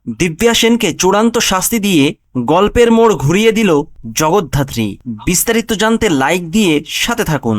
দিব্যা সেনকে চূড়ান্ত শাস্তি দিয়ে গল্পের মোড় ঘুরিয়ে দিল জগদ্ধাত্রী। বিস্তারিত জানতে লাইক দিয়ে সাথে থাকুন।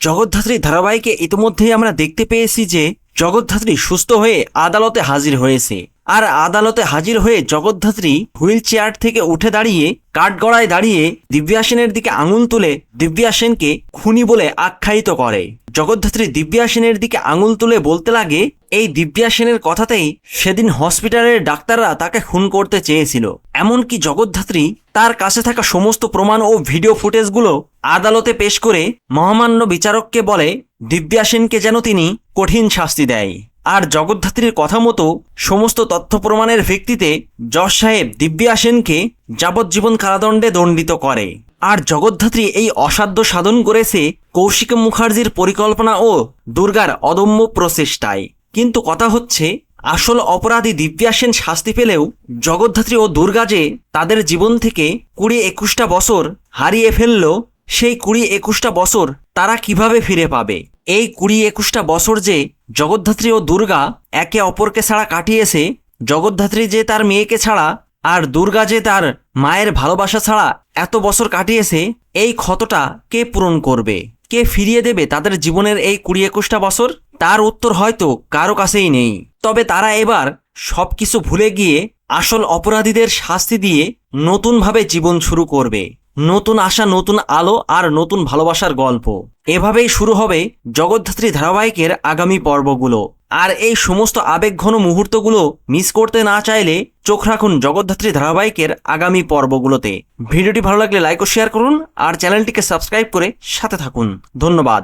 জগদ্ধাত্রী ধারাবাহিকে ইতিমধ্যেই আমরা দেখতে পেয়েছি যে জগদ্ধাত্রী সুস্থ হয়ে আদালতে হাজির হয়েছে। আর আদালতে হাজির হয়ে জগদ্ধাত্রী হুইল চেয়ার থেকে উঠে দাঁড়িয়ে কাঠগড়ায় দাঁড়িয়ে দিব্যা সেনের দিকে আঙুল তুলে দিব্যা সেনকে খুনি বলে আখ্যায়িত করে। জগদ্ধাত্রী দিব্যা সেনের দিকে আঙুল তুলে বলতে লাগে, এই দিব্যা সেনের কথাতেই সেদিন হসপিটালের ডাক্তাররা তাকে খুন করতে চেয়েছিল। এমনকি জগদ্ধাত্রী তার কাছে থাকা সমস্ত প্রমাণ ও ভিডিও ফুটেজগুলো আদালতে পেশ করে মহামান্য বিচারককে বলে দিব্যা সেনকে যেন তিনি কঠিন শাস্তি দেয়। আর জগদ্ধাত্রীর কথা মতো সমস্ত তথ্য প্রমাণের ভিত্তিতে জজ সাহেব দিব্যা সেনকে যাবজ্জীবন কারাদণ্ডে দণ্ডিত করে। আর জগদ্ধাত্রী এই অসাধ্য সাধন করেছে কৌশিক মুখার্জির পরিকল্পনা ও দুর্গার অদম্য প্রচেষ্টায়। কিন্তু কথা হচ্ছে, আসল অপরাধী দিব্যা সেন শাস্তি পেলেও জগদ্ধাত্রী ও দুর্গা যে তাদের জীবন থেকে 20-21টা বছর হারিয়ে ফেলল, সেই 20-21টা বছর তারা কিভাবে ফিরে পাবে? এই 20-21টা বছর যে জগদ্ধাত্রী ও দুর্গা একে অপরকে ছাড়া কাটিয়েছে, জগদ্ধাত্রী যে তার মেয়েকে ছাড়া আর দুর্গা যে তার মায়ের ভালোবাসা ছাড়া এত বছর কাটিয়েছে, এই ক্ষতটা কে পূরণ করবে? কে ফিরিয়ে দেবে তাদের জীবনের এই 20-21টা বছর? তার উত্তর হয়তো কারো কাছেই নেই। তবে তারা এবার সবকিছু ভুলে গিয়ে আসল অপরাধীদের শাস্তি দিয়ে নতুনভাবে জীবন শুরু করবে। নতুন আশা, নতুন আলো আর নতুন ভালোবাসার গল্প। এভাবেই শুরু হবে জগদ্ধাত্রী ধারাবাহিকের আগামী পর্বগুলো। আর এই সমস্ত আবেগঘন মুহূর্তগুলো মিস করতে না চাইলে চোখ রাখুন জগদ্ধাত্রী ধারাবাহিকের আগামী পর্বগুলোতে। ভিডিওটি ভালো লাগলে লাইক ও শেয়ার করুন আর চ্যানেলটিকে সাবস্ক্রাইব করে সাথে থাকুন। ধন্যবাদ।